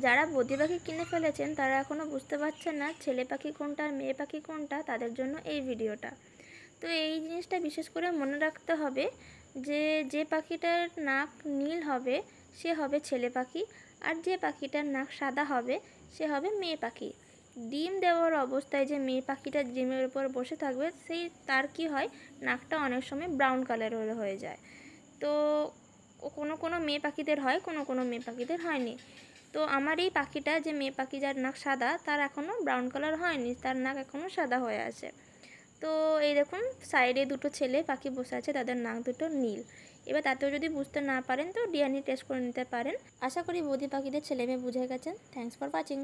যারা বদ্রি পাখি কিনে ফেলেছেন তারা এখনও বুঝতে পারছেন না ছেলে পাখি কোনটা আর মেয়ে পাখি কোনটা, তাদের জন্য এই ভিডিওটা। তো এই জিনিসটা বিশেষ করে মনে রাখতে হবে যে যে পাখিটার নাক নীল হবে সে হবে ছেলে পাখি, আর যে পাখিটার নাক সাদা হবে সে হবে মেয়ে পাখি। ডিম দেওয়ার অবস্থায় যে মেয়ে পাখিটা ডিমের উপর বসে থাকবে সেই তার কি হয়, নাকটা অনেক সময় ব্রাউন কালারের হয়ে যায়। তো কোনো কোনো মেয়ে পাখিদের হয়, কোনো কোনো মেয়ে পাখিদের হয়নি। তো আমার এই পাখিটা যে মেয়ে পাখি যার নাক সাদা তার এখনও ব্রাউন কালার হয়নি, তার নাক এখনও সাদা হয়ে আছে। তো এই দেখুন সাইডে দুটো ছেলে পাখি বসে আছে, তাদের নাক দুটো নীল। এবার তাতেও যদি বুঝতে না পারেন তো ডিএনএ টেস্ট করে নিতে পারেন। আশা করি বদ্রি পাখিদের ছেলে মেয়ে বুঝে গেছেন। Thanks for watching.